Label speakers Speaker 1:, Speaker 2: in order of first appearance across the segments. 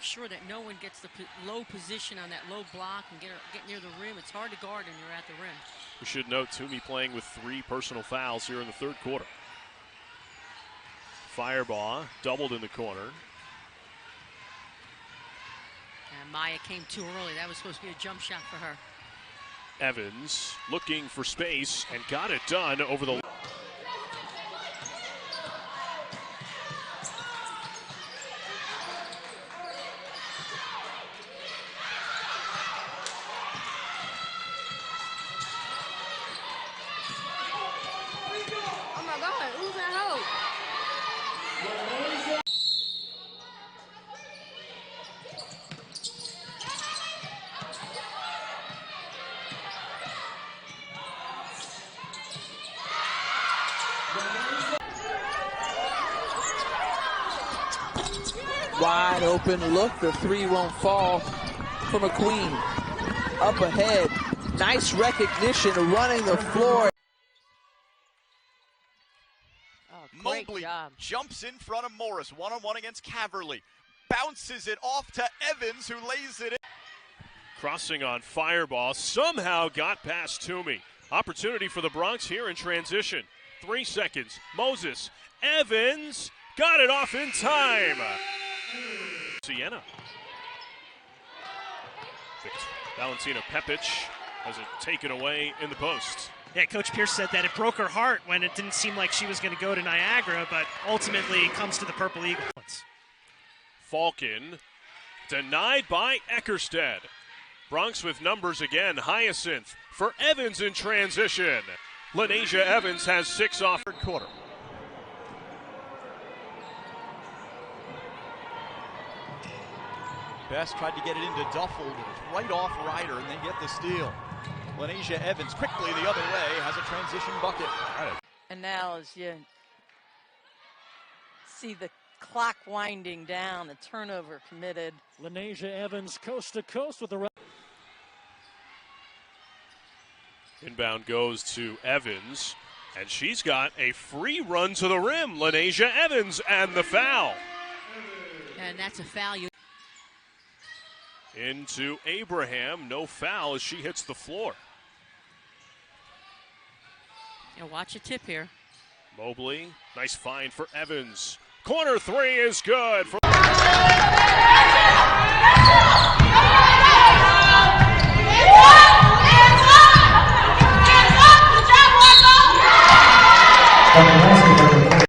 Speaker 1: sure that no one gets the low position on that low block and get near the rim. It's hard to guard when you're at the rim.
Speaker 2: We should note Toomey playing with 3 personal fouls here in the third quarter. Fireball doubled in the corner.
Speaker 1: And Maya came too early. That was supposed to be a jump shot for her.
Speaker 2: Evans looking for space and got it done over the...
Speaker 3: Oh my God, who's that hoe?
Speaker 4: Wide open look, the 3 won't fall for McQueen. Up ahead, nice recognition, running the floor.
Speaker 5: Mobley jumps in front of Morris, one-on-one against Caverly. Bounces it off to Evans, who lays it in.
Speaker 2: Crossing on Fireball, somehow got past Toomey. Opportunity for the Bronx here in transition. 3 seconds, Moses, Evans, got it off in time. Sienna. Valentina Pepic has it taken away in the post.
Speaker 6: Yeah, Coach Pierce said that it broke her heart when it didn't seem like she was going to go to Niagara, but ultimately it comes to the Purple Eagles.
Speaker 2: Falcon denied by Eckerstead. Bronx with numbers again. Hyacinth for Evans in transition. Lenaejha Evans has 6 off third quarter.
Speaker 5: Best tried to get it into Duffel, but it's right off Ryder, and they get the steal. Lenaejha Evans quickly the other way has a transition bucket.
Speaker 7: And now as you see the clock winding down, the turnover committed.
Speaker 8: Lenaejha Evans coast to coast with the...
Speaker 2: Inbound goes to Evans, and she's got a free run to the rim. Lenaejha Evans and the foul.
Speaker 1: And that's a foul.
Speaker 2: Into Abraham, no foul as she hits the floor.
Speaker 1: Yeah, watch a tip here.
Speaker 2: Mobley, nice find for Evans. Corner 3 is good. For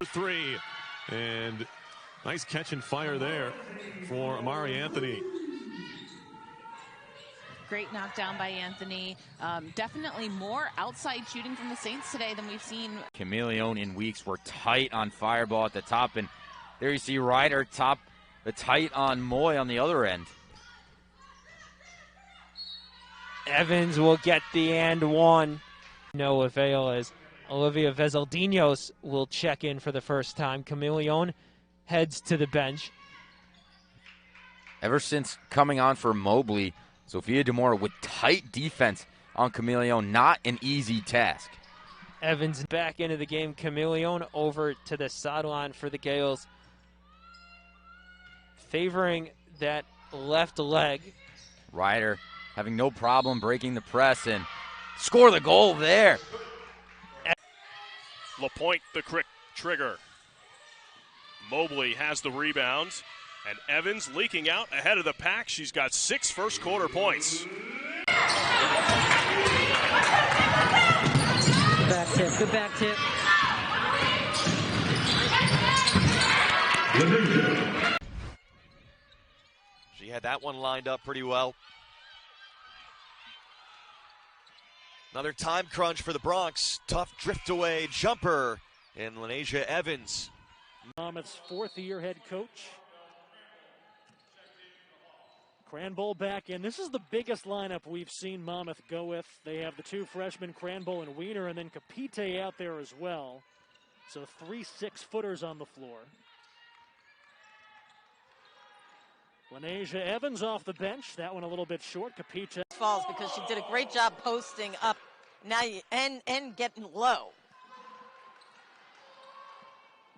Speaker 9: three, and nice catch and fire there for Amari Anthony.
Speaker 10: Great knockdown by Anthony. Definitely more outside shooting from the Saints today than we've seen.
Speaker 11: Chameleon in weeks were tight on Fireball at the top, and there you see Ryder tight on Moy on the other end.
Speaker 12: Evans will get the and one. No avail as Olivia Vesaldinos will check in for the first time. Chameleon heads to the bench.
Speaker 11: Ever since coming on for Mobley, Sophia DeMora with tight defense on Chameleon, not an easy task.
Speaker 12: Evans back into the game. Chameleon over to the sideline for the Gales, favoring that left leg.
Speaker 11: Ryder having no problem breaking the press and score the goal there.
Speaker 2: LaPointe the quick trigger. Mobley has the rebound. And Evans leaking out ahead of the pack. She's got 6 first quarter points.
Speaker 1: Back tip, good back tip.
Speaker 5: She had that one lined up pretty well. Another time crunch for the Bronx. Tough drift away jumper in Lenaejha Evans.
Speaker 8: Monmouth's 4th-year head coach. Cranbowl back in. This is the biggest lineup we've seen Monmouth go with. They have the 2 freshmen, Cranbowl and Wiener, and then Capite out there as well. So 3 6-footers on the floor. Lenaejha Evans off the bench. That one a little bit short. Capite
Speaker 7: falls because she did a great job posting up now and getting low.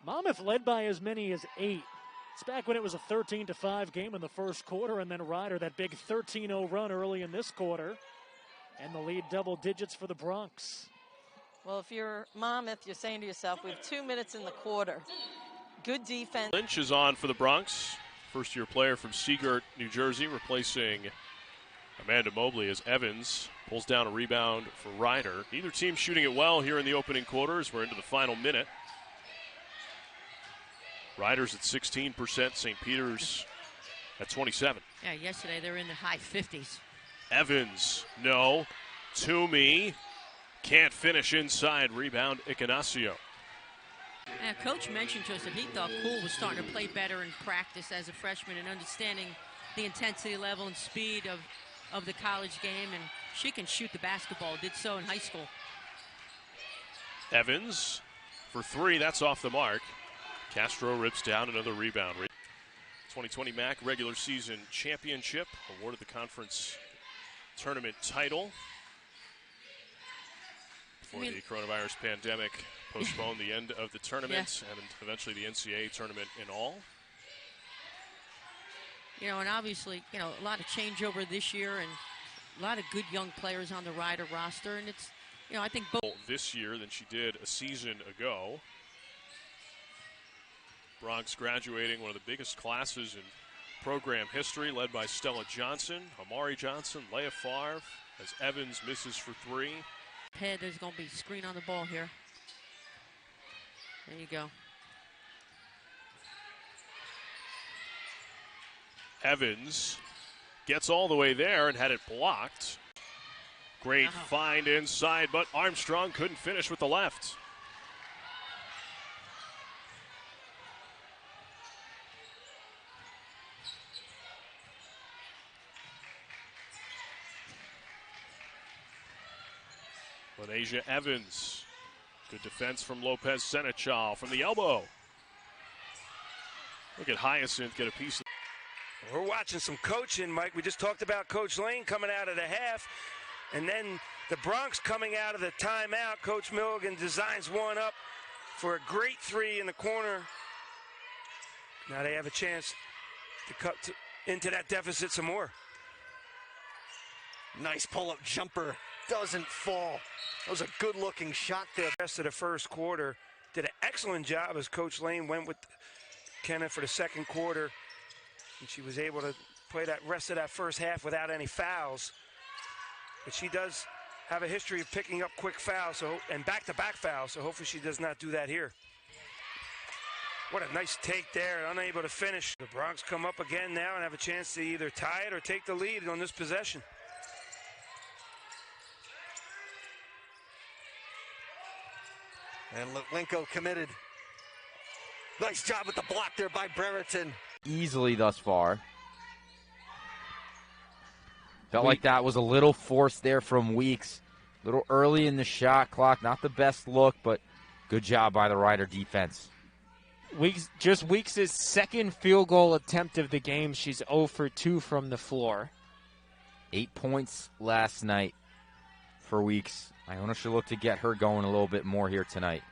Speaker 8: Monmouth led by as many as 8 It's back when it was a 13-5 game in the first quarter, and then Ryder, that big 13-0 run early in this quarter, and the lead double digits for the Bronx.
Speaker 7: Well, if you're mom, if you're saying to yourself, we have 2 minutes in the quarter, good defense.
Speaker 2: Lynch is on for the Bronx. First-year player from Seagirt, New Jersey, replacing Amanda Mobley as Evans pulls down a rebound for Ryder. Neither team shooting it well here in the opening quarters. We're into the final minute. Ryder's at 16%, St. Peter's at 27.
Speaker 1: Yeah, yesterday they were in the high 50s.
Speaker 2: Evans, no. Toomey can't finish inside. Rebound, Ignacio.
Speaker 1: And Coach mentioned to us that he thought Poole was starting to play better in practice as a freshman and understanding the intensity level and speed of the college game, and she can shoot the basketball. Did so in high school.
Speaker 2: Evans for three, that's off the mark. Castro rips down another rebound. 2020 MAC regular season championship, awarded the conference tournament title before the coronavirus pandemic postponed the end of the tournament and eventually the NCAA tournament in all.
Speaker 1: You know, and obviously, you know, a lot of changeover this year and a lot of good young players on the Ryder roster, and it's, you know, I think both
Speaker 2: this year than she did a season ago. Bronx graduating one of the biggest classes in program history, led by Stella Johnson, Amari Johnson, Leah Favre, as Evans misses for three.
Speaker 1: There's going to be screen on the ball here. There you go.
Speaker 2: Evans gets all the way there and had it blocked. Great find inside, but Armstrong couldn't finish with the left. Lenaejha Evans. Good defense from Lopez Senechal from the elbow. Look at Hyacinth get a piece of.
Speaker 13: We're watching some coaching, Mike. We just talked about Coach Lane coming out of the half, and then the Bronx coming out of the timeout. Coach Milligan designs one up for a great three in the corner. Now they have a chance to cut into that deficit some more.
Speaker 5: Nice pull-up jumper. Doesn't fall. That was a good-looking shot there.
Speaker 13: The rest of the first quarter did an excellent job as Coach Lane went with Kenna for the second quarter, and she was able to play that rest of that first half without any fouls. But she does have a history of picking up quick fouls and back-to-back fouls, so hopefully she does not do that here. What a nice take there, unable to finish. The Bronx come up again now and have a chance to either tie it or take the lead on this possession.
Speaker 5: And Litvinenko committed. Nice job with the block there by Brereton.
Speaker 11: Easily thus far. Felt like that was a little forced there from Weeks. A little early in the shot clock. Not the best look, but good job by the Ryder defense.
Speaker 12: Weeks' second field goal attempt of the game. She's 0 for 2 from the floor.
Speaker 11: 8 points last night for Weeks. Iona should look to get her going a little bit more here tonight.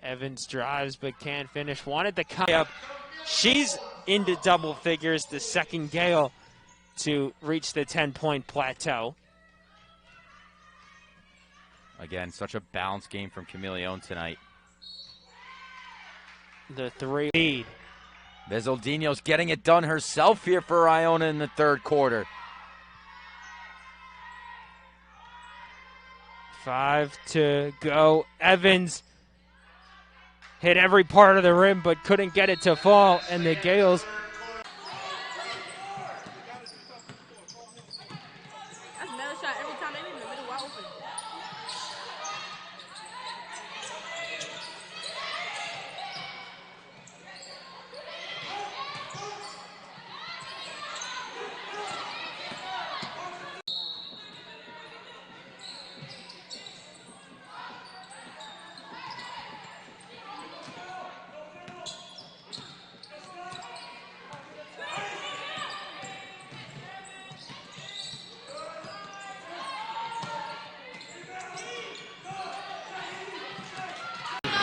Speaker 12: Evans drives but can't finish. Wanted to come up. She's into double figures, the second Gale to reach the 10-point plateau.
Speaker 11: Again, such a balanced game from Camilleon tonight.
Speaker 12: The three lead.
Speaker 11: Vesaldino's getting it done herself here for Iona in the third quarter.
Speaker 12: 5 to go. Evans hit every part of the rim but couldn't get it to fall, and the Gales.
Speaker 3: That's another shot every time they leave in the middle wide open.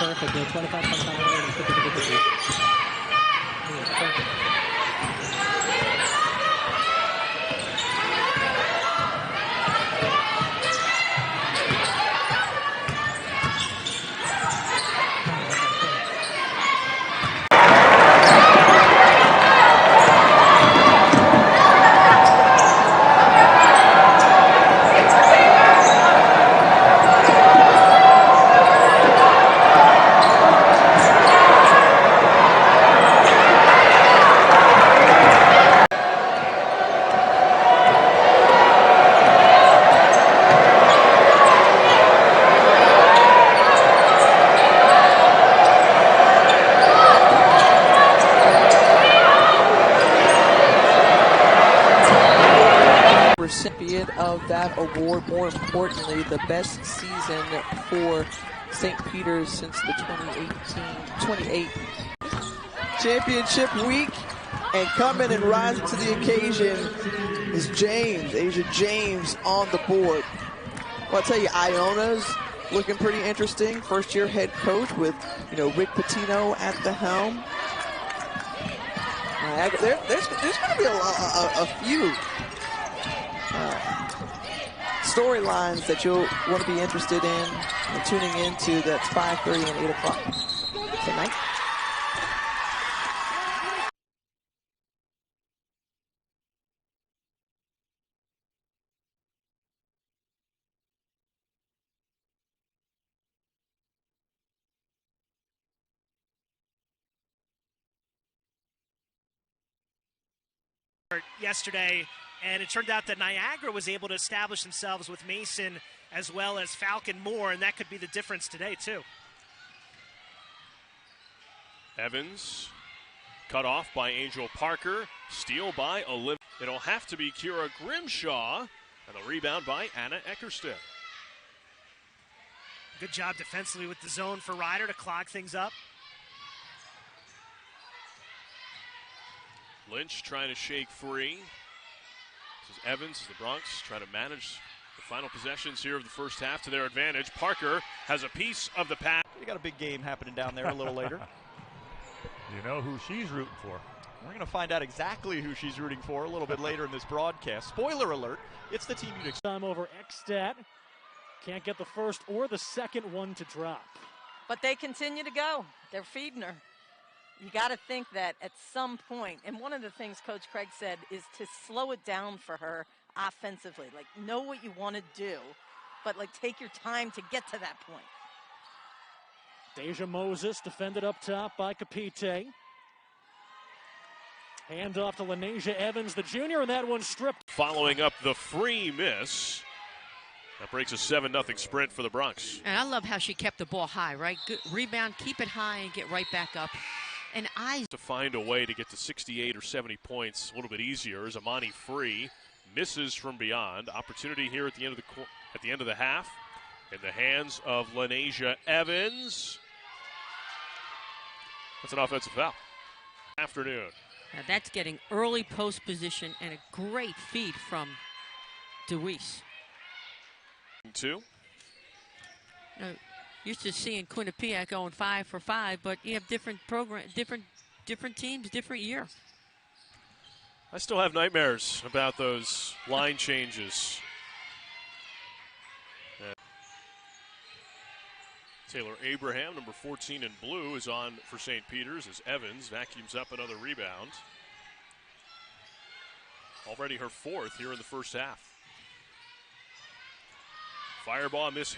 Speaker 14: Perfect. 25 points on the 50-50.
Speaker 4: Recipient of that award, more importantly, the best season for St. Peter's since the 28 championship week. And coming and rising to the occasion is Lenaejha James on the board. Well, I'll tell you, Iona's looking pretty interesting. First-year head coach with, Rick Pitino at the helm. There's going to be a few storylines that you'll want to be interested in and tuning into. That's 5:30 and 8 o'clock tonight.
Speaker 6: Yesterday, and it turned out that Niagara was able to establish themselves with Mason as well as Falcon Moore, and that could be the difference today, too.
Speaker 2: Evans cut off by Angel Parker. Steal by Olivia. It'll have to be Kira Grimshaw, and the rebound by Anna Eckerstedt.
Speaker 6: Good job defensively with the zone for Ryder to clog things up.
Speaker 2: Lynch trying to shake free. This is Evans as the Bronx try to manage the final possessions here of the first half to their advantage. Parker has a piece of the pass.
Speaker 5: We got a big game happening down there a little later.
Speaker 14: You know who she's rooting for.
Speaker 5: We're going to find out exactly who she's rooting for a little bit later in this broadcast. Spoiler alert, it's the team you'd expect.
Speaker 8: Time over Ekstad. Can't get the first or the second one to drop.
Speaker 7: But they continue to go. They're feeding her. You got to think that at some point, and one of the things Coach Craig said is to slow it down for her offensively. Like, know what you want to do, but, take your time to get to that point.
Speaker 8: Deja Moses defended up top by Capite. Hand off to Lenaejha Evans, the junior, and that one stripped.
Speaker 2: Following up the free miss. That breaks a 7-0 sprint for the Bronx.
Speaker 1: And I love how she kept the ball high, right? Good rebound, keep it high, and get right back up. And to
Speaker 2: find a way to get to 68 or 70 points a little bit easier is Amani Free. Misses from beyond. Opportunity here at the end of the half. In the hands of Lenaejha Evans. That's an offensive foul. Afternoon.
Speaker 1: Now that's getting early post position and a great feed from DeWeese.
Speaker 2: 2.
Speaker 1: Now, used to seeing Quinnipiac going 5 for 5, but you have different teams, different year.
Speaker 2: I still have nightmares about those line changes. Taylor Abraham, number 14 in blue, is on for St. Peter's as Evans vacuums up another rebound. Already her 4th here in the first half. Fireball miss.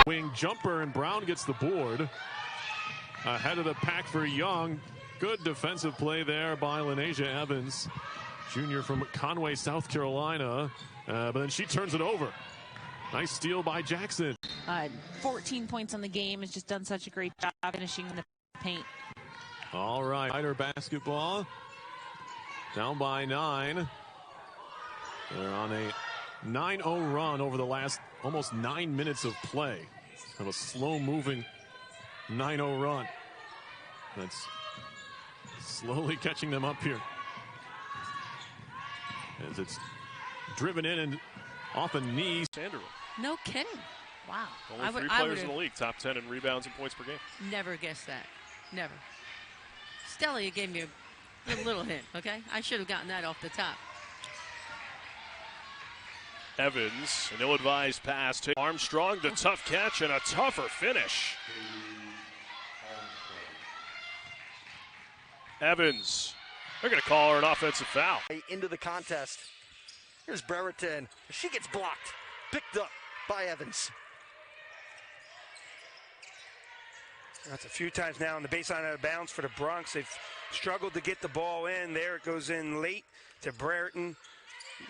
Speaker 9: Wing jumper, and Brown gets the board. Ahead of the pack for Young. Good defensive play there by Lenaejha Evans, junior from Conway, South Carolina. But then she turns it over. Nice steal by Jackson.
Speaker 10: 14 points on the game. Has just done such a great job finishing in the paint.
Speaker 9: All right, Ryder basketball. Down by 9. They're on a 9-0 run over the last almost 9 minutes of play. Of a slow-moving 9-0 run. That's slowly catching them up here. As it's driven in and off a knee.
Speaker 2: Sanderson.
Speaker 1: No kidding. Wow.
Speaker 2: Only three players in the league, top 10 in rebounds and points per game.
Speaker 1: Never guessed that. Never. Stella, you gave me a little hint, okay? I should have gotten that off the top.
Speaker 2: Evans, an ill-advised pass to Armstrong, the tough catch and a tougher finish. Evans, they're going to call her an offensive foul.
Speaker 15: Into the contest. Here's Brereton. She gets blocked. Picked up by Evans.
Speaker 13: That's a few times now on the baseline out of bounds for the Bronx. They've struggled to get the ball in. There it goes in late to Brereton.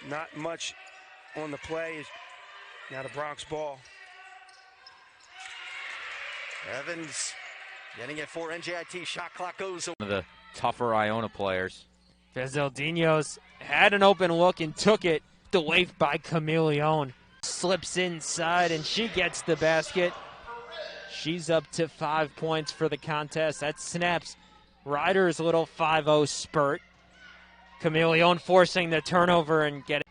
Speaker 13: Not much on the play. Now the Bronx ball.
Speaker 15: Evans getting it for NJIT. Shot clock goes.
Speaker 11: One of the tougher Iona players.
Speaker 12: Veseldinos had an open look and took it. The wave by Camilleon. Slips inside and she gets the basket. She's up to 5 points for the contest. That snaps Ryder's little 5-0 spurt. Camilleon forcing the turnover and getting.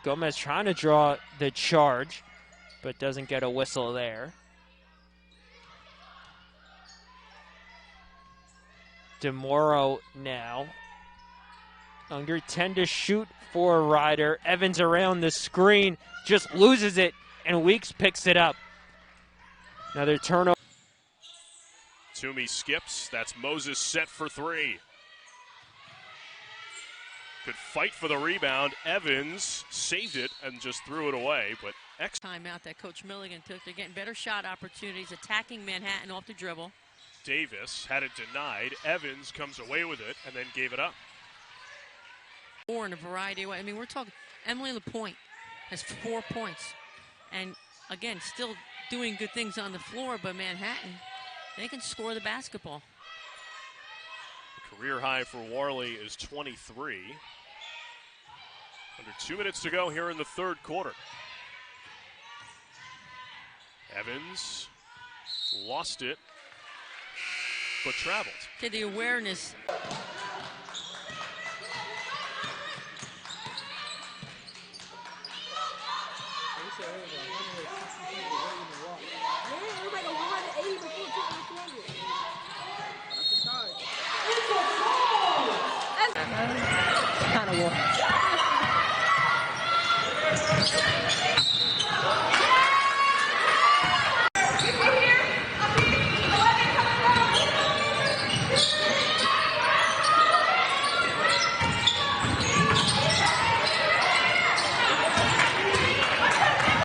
Speaker 12: Gomez trying to draw the charge, but doesn't get a whistle there. DeMoro now. Under 10 to shoot for Ryder. Evans around the screen, just loses it, and Weeks picks it up. Another turnover.
Speaker 2: Toomey skips. That's Moses set for three. Could fight for the rebound. Evans saved it and just threw it away. But
Speaker 1: timeout that Coach Milligan took. They're getting better shot opportunities, attacking Manhattan off the dribble.
Speaker 2: Davis had it denied. Evans comes away with it and then gave it up.
Speaker 1: Or in a variety of ways. I mean, we're talking Emily LaPointe has 4 points. And, again, still doing good things on the floor, but Manhattan, they can score the basketball.
Speaker 2: The career high for Warley is 23. Under 2 minutes to go here in the third quarter. Evans lost it, but traveled.
Speaker 1: Okay, the awareness.
Speaker 3: Kind of